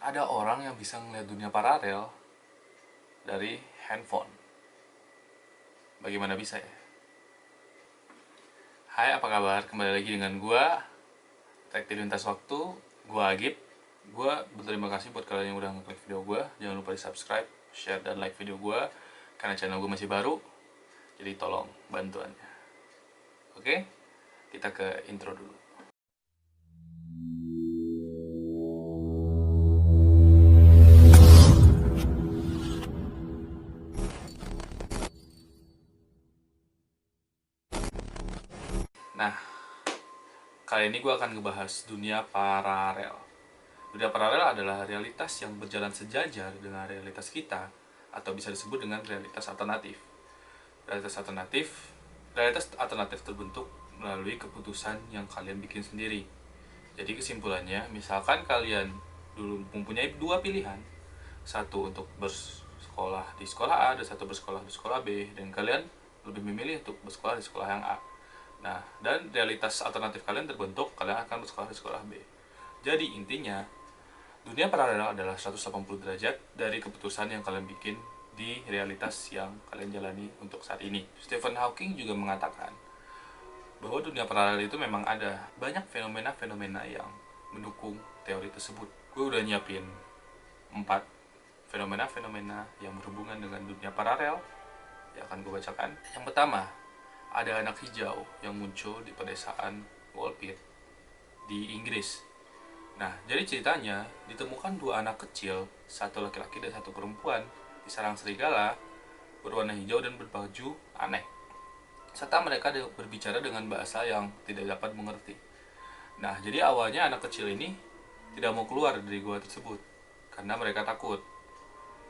ada orang yang bisa ngeliat dunia paralel dari handphone. Bagaimana bisa ya? Hai, apa kabar? Kembali lagi dengan gua Trek di Lintas Waktu. Gua Agib. Gua berterima kasih buat kalian yang udah ngeklik video gua. Jangan lupa di subscribe, share, dan like video gua, karena channel gua masih baru, jadi tolong bantuannya. Oke, kita ke intro dulu. Nah, kali ini gue akan ngebahas dunia paralel. Dunia paralel adalah realitas yang berjalan sejajar dengan realitas kita, atau bisa disebut dengan realitas alternatif. Realitas alternatif terbentuk melalui keputusan yang kalian bikin sendiri. Jadi kesimpulannya, misalkan kalian dulu mempunyai dua pilihan, satu untuk bersekolah di sekolah A dan satu bersekolah di sekolah B, dan kalian lebih memilih untuk bersekolah di sekolah yang A. Nah, dan realitas alternatif kalian terbentuk, kalian akan bersekolah di sekolah B. Jadi intinya, dunia paralel adalah 180 derajat dari keputusan yang kalian bikin di realitas yang kalian jalani untuk saat ini. Stephen Hawking juga mengatakan bahwa dunia paralel itu memang ada banyak fenomena-fenomena yang mendukung teori tersebut. Gue udah nyiapin 4 fenomena-fenomena yang berhubungan dengan dunia paralel yang akan gue bacakan. Yang pertama, ada anak hijau yang muncul di pedesaan Walpit di Inggris. Nah, jadi ceritanya ditemukan dua anak kecil, satu laki-laki dan satu perempuan, di sarang serigala berwarna hijau dan berbaju aneh, serta mereka berbicara dengan bahasa yang tidak dapat mengerti. Nah, jadi awalnya anak kecil ini tidak mau keluar dari gua tersebut karena mereka takut,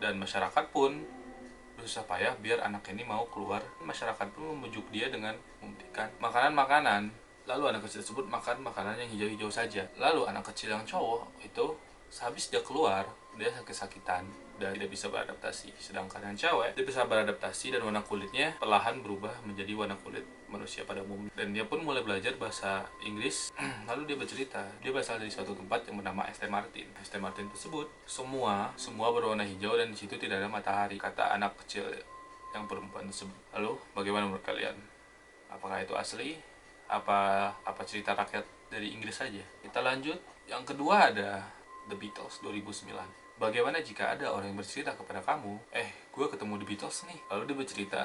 dan masyarakat pun berusaha payah biar anak ini mau keluar. Masyarakat pun membujuk dia dengan memberikan makanan-makanan. Lalu anak kecil tersebut makan makanan yang hijau-hijau saja. Lalu anak kecil yang cowok itu sehabis dia keluar, dia sakit-sakitan dan tidak bisa beradaptasi. Sedangkan yang cewek, dia bisa beradaptasi dan warna kulitnya perlahan berubah menjadi warna kulit manusia pada umumnya. Dan dia pun mulai belajar bahasa Inggris. Lalu dia bercerita, dia berasal dari suatu tempat yang bernama St. Martin. St. Martin tersebut semua berwarna hijau dan di situ tidak ada matahari, kata anak kecil yang perempuan tersebut. Lalu bagaimana menurut kalian? Apakah itu asli? Apa cerita rakyat dari Inggris saja? Kita lanjut. Yang kedua ada The Beatles 2009. Bagaimana jika ada orang yang bercerita kepada kamu, gue ketemu The Beatles nih. Lalu dia bercerita,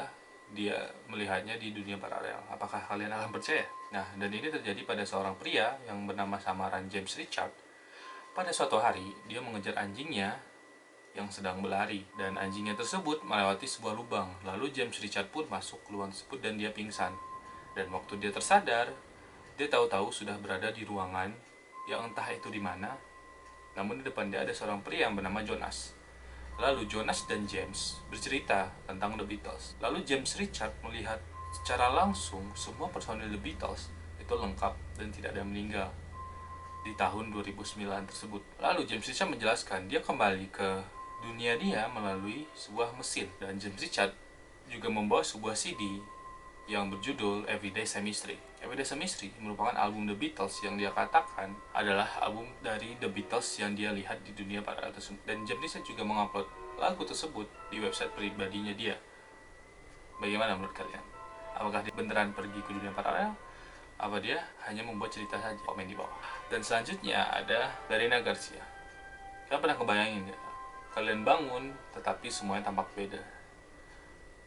dia melihatnya di dunia paralel. Apakah kalian akan percaya? Nah, dan ini terjadi pada seorang pria yang bernama samaran James Richard. Pada suatu hari, dia mengejar anjingnya yang sedang berlari, dan anjingnya tersebut melewati sebuah lubang. Lalu James Richard pun masuk ke lubang tersebut dan dia pingsan. Dan waktu dia tersadar, dia tahu-tahu sudah berada di ruangan yang entah itu di mana. Namun di depan dia ada seorang pria yang bernama Jonas. Lalu Jonas dan James bercerita tentang The Beatles. Lalu James Richard melihat secara langsung semua personil The Beatles itu lengkap dan tidak ada yang meninggal di tahun 2009 tersebut. Lalu James Richard menjelaskan dia kembali ke dunia dia melalui sebuah mesin. Dan James Richard juga membawa sebuah CD yang berjudul Everyday Chemistry. Everyday Chemistry merupakan album The Beatles yang dia katakan adalah album dari The Beatles yang dia lihat di dunia paralel tersebut. Dan James Richard juga mengupload lagu tersebut di website pribadinya dia. Bagaimana menurut kalian? Apakah dia beneran pergi ke dunia paralel? Apa dia hanya membuat cerita saja? Komen di bawah. Dan selanjutnya ada Larina Garcia. Kalian pernah kebayangin gak? Kalian bangun tetapi semuanya tampak beda.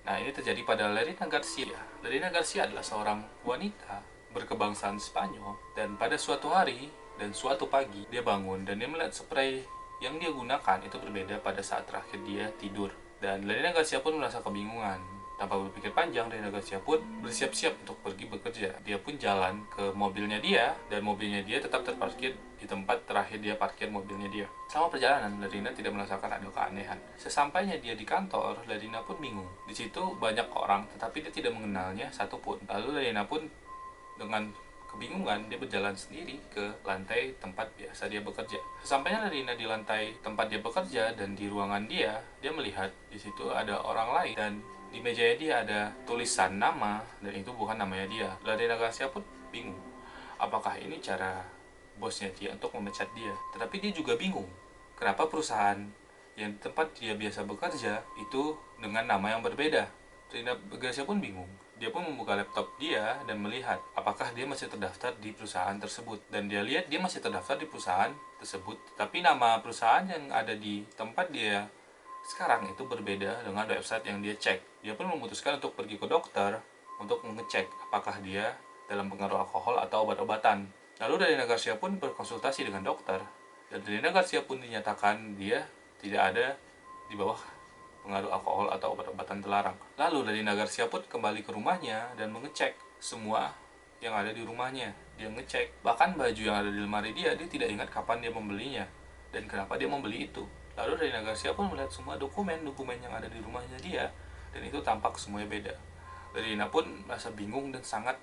Nah, ini terjadi pada Larina Garcia. Larina Garcia adalah seorang wanita berkebangsaan Spanyol, dan pada suatu hari dan suatu pagi dia bangun dan dia melihat spray yang dia gunakan itu berbeda pada saat terakhir dia tidur. Dan Larina Garcia pun merasa kebingungan. Tanpa berpikir panjang, Larina Garcia pun bersiap-siap untuk pergi bekerja. Dia pun jalan ke mobilnya dia, dan mobilnya dia tetap terparkir di tempat terakhir dia parkir mobilnya dia. Selama perjalanan, Larina tidak merasakan ada keanehan. Sesampainya dia di kantor, Larina pun bingung. Di situ banyak orang, tetapi dia tidak mengenalnya satupun. Lalu Larina pun dengan kebingungan, dia berjalan sendiri ke lantai tempat biasa dia bekerja. Sesampainya Larina di lantai tempat dia bekerja dan di ruangan dia melihat di situ ada orang lain, dan di mejanya dia ada tulisan nama, dan itu bukan namanya dia. Larina Garcia pun bingung, apakah ini cara bosnya dia untuk memecat dia. Tetapi dia juga bingung kenapa perusahaan yang tempat dia biasa bekerja itu dengan nama yang berbeda. Rina Garcia pun bingung. Dia pun membuka laptop dia dan melihat apakah dia masih terdaftar di perusahaan tersebut. Dan dia lihat dia masih terdaftar di perusahaan tersebut, tapi nama perusahaan yang ada di tempat dia sekarang itu berbeda dengan website yang dia cek. Dia pun memutuskan untuk pergi ke dokter untuk mengecek apakah dia dalam pengaruh alkohol atau obat-obatan. Lalu Rina Garcia pun berkonsultasi dengan dokter, dan Rina Garcia pun dinyatakan dia tidak ada di bawah pengaruh alkohol atau obat-obatan terlarang. Lalu Rina Garcia pun kembali ke rumahnya dan mengecek semua yang ada di rumahnya. Dia ngecek bahkan baju yang ada di lemari dia tidak ingat kapan dia membelinya dan kenapa dia membeli itu. Lalu Rina Garcia pun melihat semua dokumen yang ada di rumahnya dia, dan itu tampak semuanya beda. Rina pun merasa bingung dan sangat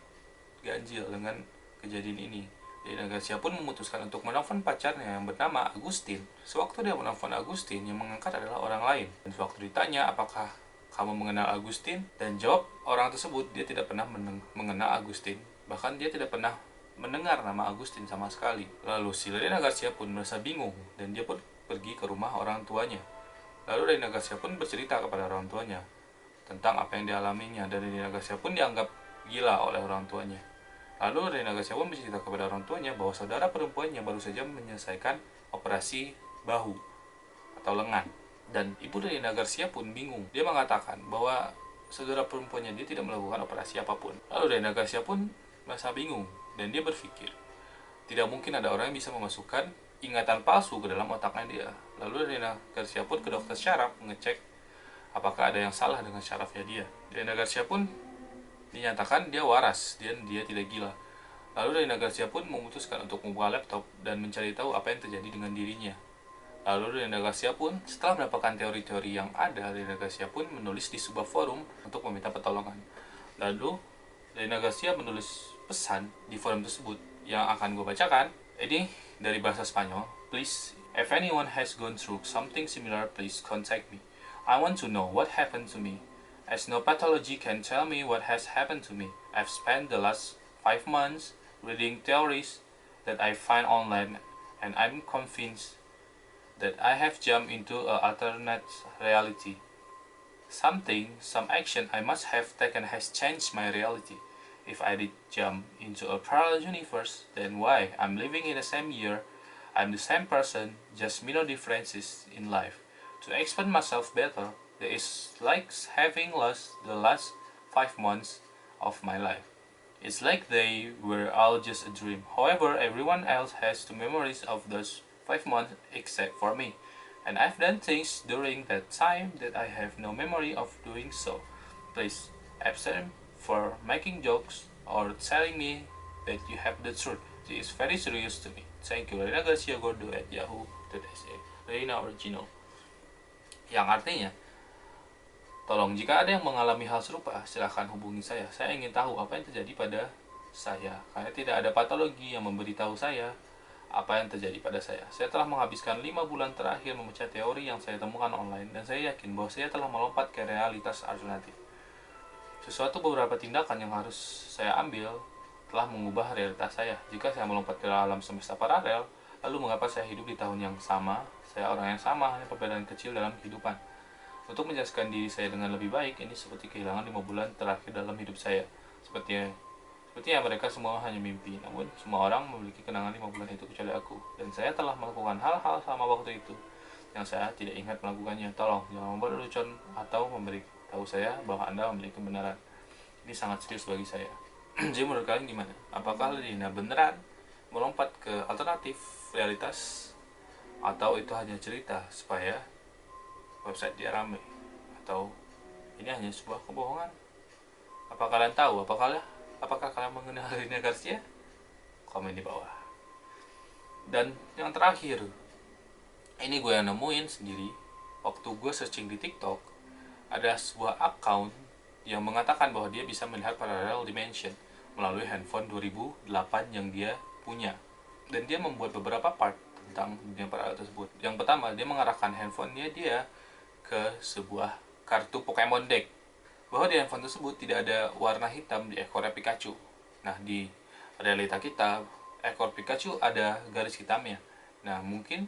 ganjil dengan kejadian ini. Rina Garcia pun memutuskan untuk menelpon pacarnya yang bernama Agustin. Sewaktu dia menelpon Agustin, yang mengangkat adalah orang lain. Dan sewaktu ditanya apakah kamu mengenal Agustin, dan jawab orang tersebut dia tidak pernah mengenal Agustin. Bahkan dia tidak pernah mendengar nama Agustin sama sekali. Lalu si Rina Garcia pun merasa bingung dan dia pun pergi ke rumah orang tuanya. Lalu Rina Garcia pun bercerita kepada orang tuanya tentang apa yang dialaminya, dan Rina Garcia pun dianggap gila oleh orang tuanya. Lalu Rina Garcia pun bercerita kepada orang tuanya bahwa saudara perempuannya baru saja menyelesaikan operasi bahu atau lengan. Dan ibu Rina Garcia pun bingung. Dia mengatakan bahwa saudara perempuannya dia tidak melakukan operasi apapun. Lalu Rina Garcia pun merasa bingung dan dia berpikir, tidak mungkin ada orang yang bisa memasukkan ingatan palsu ke dalam otaknya dia. Lalu Rina Garcia pun ke dokter syaraf mengecek apakah ada yang salah dengan syarafnya dia. Rina Garcia pun dinyatakan dia waras dan dia tidak gila. Lalu Rina Garcia pun memutuskan untuk membuka laptop dan mencari tahu apa yang terjadi dengan dirinya. Lalu Rina Garcia pun setelah mendapatkan teori-teori yang ada, Rina Garcia pun menulis di sebuah forum untuk meminta pertolongan. Lalu Rina Garcia menulis pesan di forum tersebut yang akan gue bacakan. Ini dari bahasa Spanyol. Please, if anyone has gone through something similar, please contact me. I want to know what happened to me, as no pathology can tell me what has happened to me. I've spent the last 5 months reading theories that I find online, and I'm convinced that I have jumped into an alternate reality. Some action I must have taken has changed my reality. If I did jump into a parallel universe, then why? I'm living in the same year, I'm the same person, just minor differences in life. To explain myself better, there is like having lost the last 5 months of my life. It's like they were all just a dream. However, everyone else has the memories of those 5 months except for me. And I've done things during that time that I have no memory of doing so. Please, abstain for making jokes or telling me that you have the truth. It is very serious to me. Thank you. Rina Garcia Gordo at yahoo.sa. Rina Original. Yang artinya, tolong jika ada yang mengalami hal serupa, silahkan hubungi saya. Saya ingin tahu apa yang terjadi pada saya. Karena tidak ada patologi yang memberitahu saya apa yang terjadi pada saya. Saya telah menghabiskan 5 bulan terakhir memecah teori yang saya temukan online, dan saya yakin bahwa saya telah melompat ke realitas alternatif. Beberapa tindakan yang harus saya ambil telah mengubah realitas saya. Jika saya melompat ke alam semesta paralel, lalu mengapa saya hidup di tahun yang sama? Saya orang yang sama, hanya perbedaan kecil dalam kehidupan. Untuk menjelaskan diri saya dengan lebih baik, ini seperti kehilangan 5 bulan terakhir dalam hidup saya. Sepertinya mereka semua hanya mimpi, namun semua orang memiliki kenangan 5 bulan itu kecuali aku. Dan saya telah melakukan hal-hal sama waktu itu yang saya tidak ingat melakukannya. Tolong jangan membuat lelucon atau memberitahu saya bahwa Anda memiliki kebenaran. Ini sangat serius bagi saya. Jadi menurut kalian gimana? Apakah Lina beneran melompat ke alternatif realitas, atau itu hanya cerita supaya website dia rame, atau ini hanya sebuah kebohongan? Apa kalian tahu? Apakah kalian mengenal Rina Garcia? Komen di bawah. Dan yang terakhir, ini gue yang nemuin sendiri waktu gue searching di TikTok. Ada sebuah account yang mengatakan bahwa dia bisa melihat parallel dimension melalui handphone 2008 yang dia punya. Dan dia membuat beberapa part tentang dunia paralel tersebut. Yang pertama, dia mengarahkan handphonenya dia ke sebuah kartu Pokemon deck, bahwa di handphone tersebut tidak ada warna hitam di ekornya Pikachu. Nah, di realita kita, ekor Pikachu ada garis hitamnya. Nah, mungkin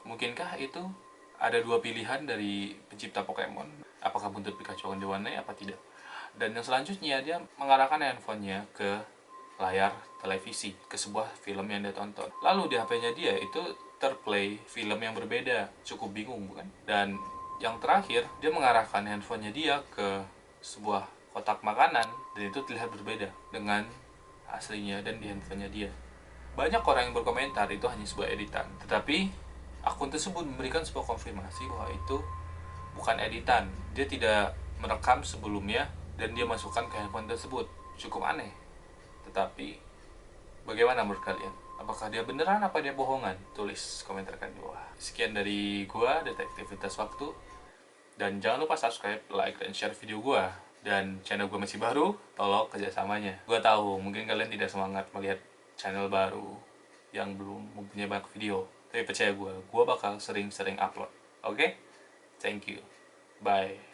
Mungkinkah itu ada dua pilihan dari pencipta Pokemon? Apakah buntut Pikachu akan diwarnai apa tidak? Dan yang selanjutnya dia mengarahkan handphonenya ke layar televisi, ke sebuah film yang dia tonton. Lalu di HP-nya dia itu terplay film yang berbeda. Cukup bingung bukan? Dan yang terakhir dia mengarahkan handphonenya dia ke sebuah kotak makanan dan itu terlihat berbeda dengan aslinya dan di handphonenya dia. Banyak orang yang berkomentar itu hanya sebuah editan, tetapi akun tersebut memberikan sebuah konfirmasi bahwa itu bukan editan. Dia tidak merekam sebelumnya dan dia masukkan ke handphone tersebut. Cukup aneh. Tetapi bagaimana menurut kalian? Apakah dia beneran apa dia bohongan? Tulis komentarkan di bawah. Sekian dari gua, Detektivitas Waktu. Dan jangan lupa subscribe, like, dan share video gua. Dan channel gua masih baru, tolong kerjasamanya. Gua tahu mungkin kalian tidak semangat melihat channel baru yang belum mempunyai banyak video. Tapi percaya gua bakal sering-sering upload. Oke? Thank you. Bye.